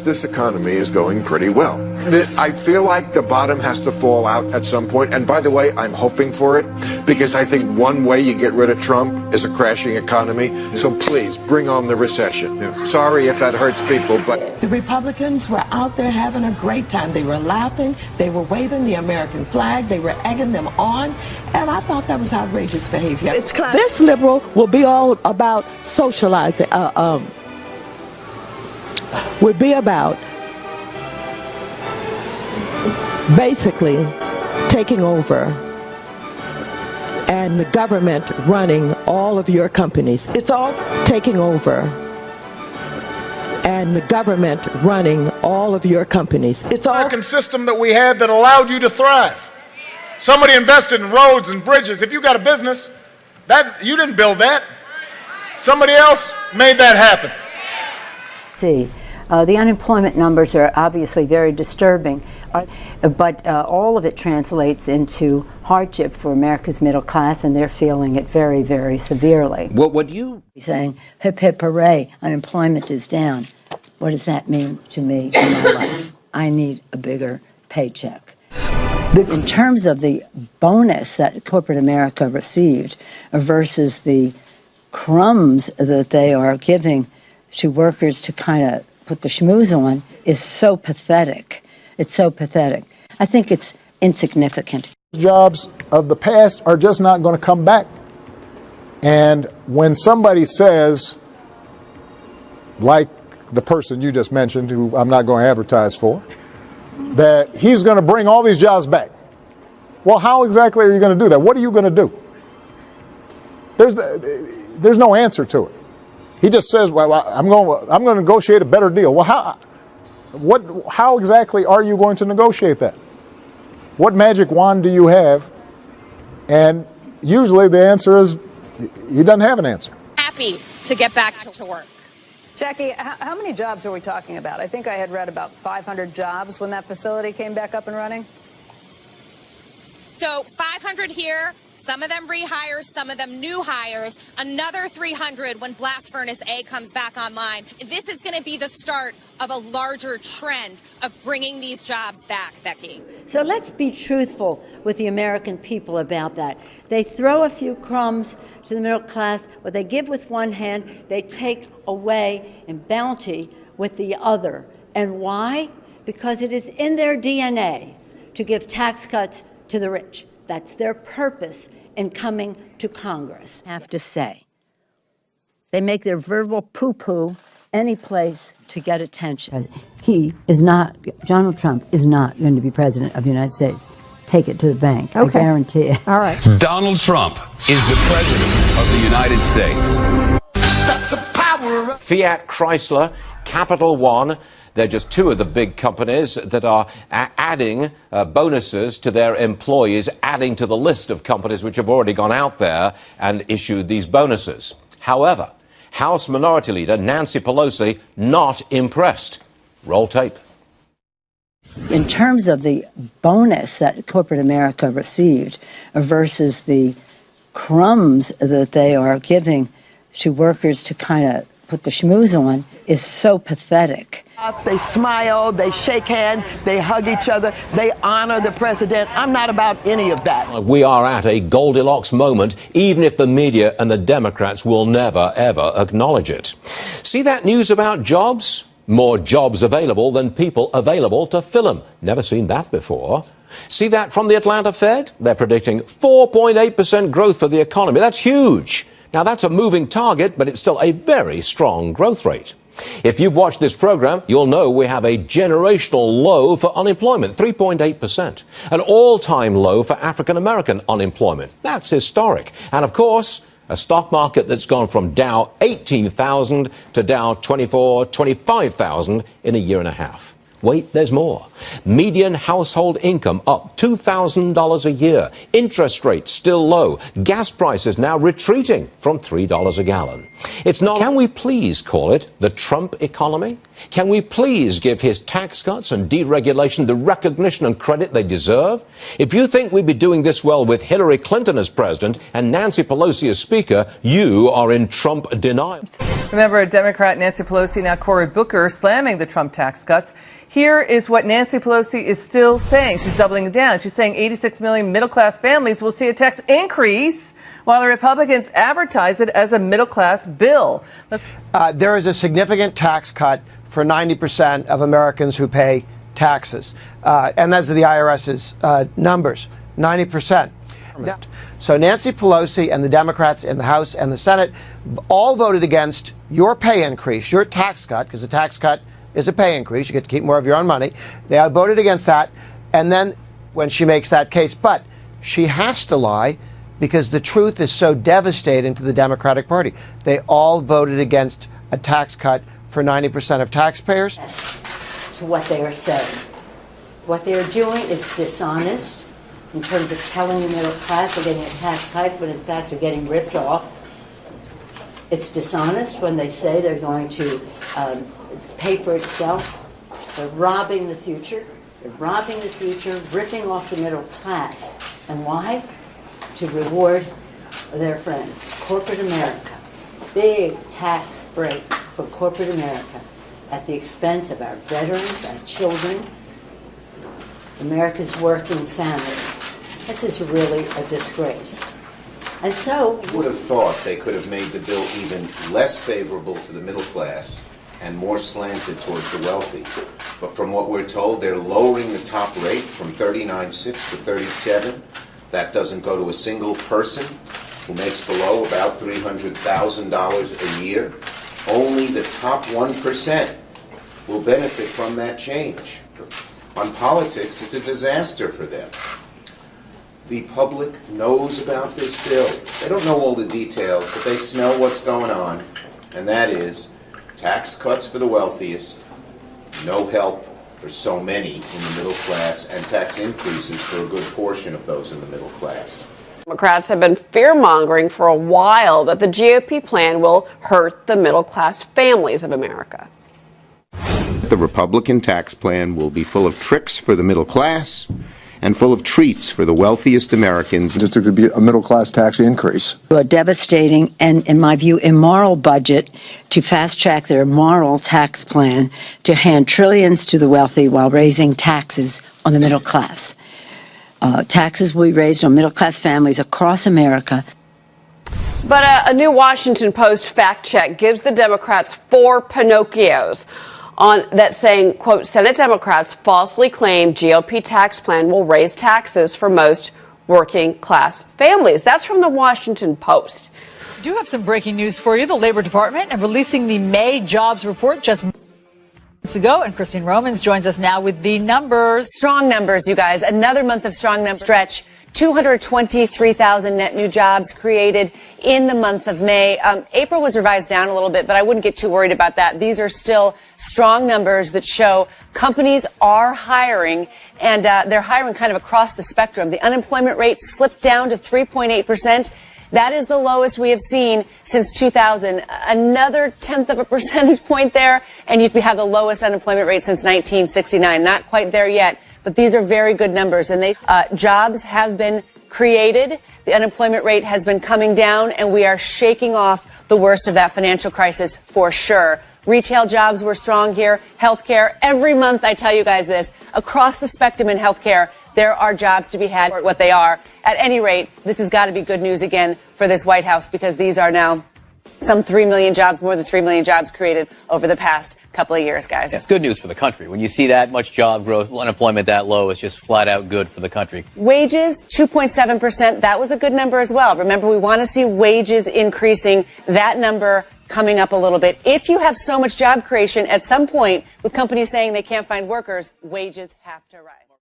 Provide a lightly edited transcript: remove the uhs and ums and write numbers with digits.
This economy is going pretty well. I feel like the bottom has to fall out at some point. And by the way, I'm hoping for it because I think one way you get rid of Trump is a crashing economy. So please bring on the recession. Sorry if that hurts people, but the Republicans were out there having a great time. They were laughing. They were waving the American flag. They were egging them on. And I thought that was outrageous behavior. This liberal will be all about socializing, would be about basically taking over and the government running all of your companies. It's all taking over and the government running all of your companies. It's all American system that we have that allowed you to thrive. Somebody invested in roads and bridges. If you got a business, that you didn't build that. Somebody else made that happen. See. The unemployment numbers are obviously very disturbing, but all of it translates into hardship for America's middle class, and they're feeling it very, very severely. What would you be saying? Hip, hip, hooray, unemployment is down. What does that mean to me in my life? I need a bigger paycheck. In terms of the bonus that corporate America received versus the crumbs that they are giving to workers to kind of put the schmooze on is so pathetic. It's so pathetic. I think it's insignificant. Jobs of the past are just not going to come back. And when somebody says, like the person you just mentioned, who I'm not going to advertise for, that he's going to bring all these jobs back. Well, how exactly are you going to do that? What are you going to do? There's no answer to it. He just says, well, I'm going to negotiate a better deal. Well, how exactly are you going to negotiate that? What magic wand do you have? And usually the answer is he doesn't have an answer. Happy to get back to work. Jackie, how many jobs are we talking about? I think I had read about 500 jobs when that facility came back up and running. So 500 here. Some of them rehires, some of them new hires, another 300 when Blast Furnace A comes back online. This is going to be the start of a larger trend of bringing these jobs back, Becky. So let's be truthful with the American people about that. They throw a few crumbs to the middle class. What they give with one hand, they take away in bounty with the other. And why? Because it is in their DNA to give tax cuts to the rich. That's their purpose in coming to Congress. I have to say, they make their verbal poo-poo any place to get attention. He is not, Donald Trump is not going to be president of the United States. Take it to the bank. Okay. I guarantee it. All right. Donald Trump is the president of the United States. That's the power of Fiat Chrysler, Capital One. They're just two of the big companies that are adding bonuses to their employees, adding to the list of companies which have already gone out there and issued these bonuses. However, House Minority Leader Nancy Pelosi not impressed. Roll tape. In terms of the bonus that corporate America received versus the crumbs that they are giving to workers to kind of put the schmooze on is so pathetic. They smile, they shake hands, they hug each other, they honor the president. I'm not about any of that. We are at a Goldilocks moment, even if the media and the Democrats will never, ever acknowledge it. See that news about jobs? More jobs available than people available to fill them. Never seen that before. See that from the Atlanta Fed? They're predicting 4.8% growth for the economy. That's huge. Now, that's a moving target, but it's still a very strong growth rate. If you've watched this program, you'll know we have a generational low for unemployment, 3.8%. An all-time low for African-American unemployment. That's historic. And, of course, a stock market that's gone from Dow 18,000 to Dow 25,000 in a year and a half. Wait, there's more. Median household income up $2,000 a year. Interest rates still low. Gas prices now retreating from $3 a gallon. It's not, can we please call it the Trump economy? Can we please give his tax cuts and deregulation the recognition and credit they deserve? If you think we'd be doing this well with Hillary Clinton as president and Nancy Pelosi as speaker, you are in Trump denial. Remember, Democrat Nancy Pelosi, now Cory Booker, slamming the Trump tax cuts. Here is what Nancy Pelosi is still saying. She's doubling it down. She's saying 86 million middle-class families will see a tax increase while the Republicans advertise it as a middle-class bill. There is a significant tax cut for 90% of Americans who pay taxes. And those are the IRS's numbers, 90%. So Nancy Pelosi and the Democrats in the House and the Senate all voted against your pay increase, your tax cut, because a tax cut is a pay increase. You get to keep more of your own money. They all voted against that. And then when she makes that case, but she has to lie because the truth is so devastating to the Democratic Party. They all voted against a tax cut for 90% of taxpayers. To what they are saying. What they are doing is dishonest in terms of telling the middle class they're getting a tax hike when in fact they're getting ripped off. It's dishonest when they say they're going to pay for itself. They're robbing the future. They're robbing the future, ripping off the middle class. And why? To reward their friends. Corporate America. Big tax break for corporate America at the expense of our veterans, our children, America's working families. This is really a disgrace. And so, would have thought they could have made the bill even less favorable to the middle class and more slanted towards the wealthy. But from what we're told, they're lowering the top rate from 39.6 to 37. That doesn't go to a single person who makes below about $300,000 a year. Only the top 1% will benefit from that change. On politics, it's a disaster for them. The public knows about this bill. They don't know all the details, but they smell what's going on, and that is tax cuts for the wealthiest, no help for so many in the middle class, and tax increases for a good portion of those in the middle class. Democrats have been fear-mongering for a while that the GOP plan will hurt the middle-class families of America. The Republican tax plan will be full of tricks for the middle class and full of treats for the wealthiest Americans. It's going to be a middle-class tax increase. a devastating and, in my view, immoral budget to fast-track their immoral tax plan to hand trillions to the wealthy while raising taxes on the middle class. Taxes will be raised on middle-class families across America. But a new Washington Post fact check gives the Democrats 4 Pinocchios on that saying, quote, Senate Democrats falsely claim GOP tax plan will raise taxes for most working class families. That's from the Washington Post. I do have some breaking news for you. The Labor Department and releasing the May jobs report just months ago, and Christine Romans joins us now with the numbers. Strong numbers, you guys. Another month of strong numbers. Stretch. 223,000 net new jobs created in the month of May. April was revised down a little bit, but I wouldn't get too worried about that. These are still strong numbers that show companies are hiring, and they're hiring kind of across the spectrum. The unemployment rate slipped down to 3.8%. That is the lowest we have seen since 2000. Another 1/10 of a percentage point there, and you'd have the lowest unemployment rate since 1969. Not quite there yet. But these are very good numbers, and jobs have been created. The unemployment rate has been coming down, and we are shaking off the worst of that financial crisis for sure. Retail jobs were strong here. Healthcare, every month I tell you guys this, across the spectrum in healthcare, there are jobs to be had. What they are. At any rate, this has got to be good news again for this White House, because these are now some 3 million jobs, more than 3 million jobs created over the past couple of years, guys. Yeah, it's good news for the country. When you see that much job growth, unemployment that low, it's just flat out good for the country. Wages, 2.7%. That was a good number as well. Remember, we want to see wages increasing. That number coming up a little bit. If you have so much job creation, at some point, with companies saying they can't find workers, wages have to rise.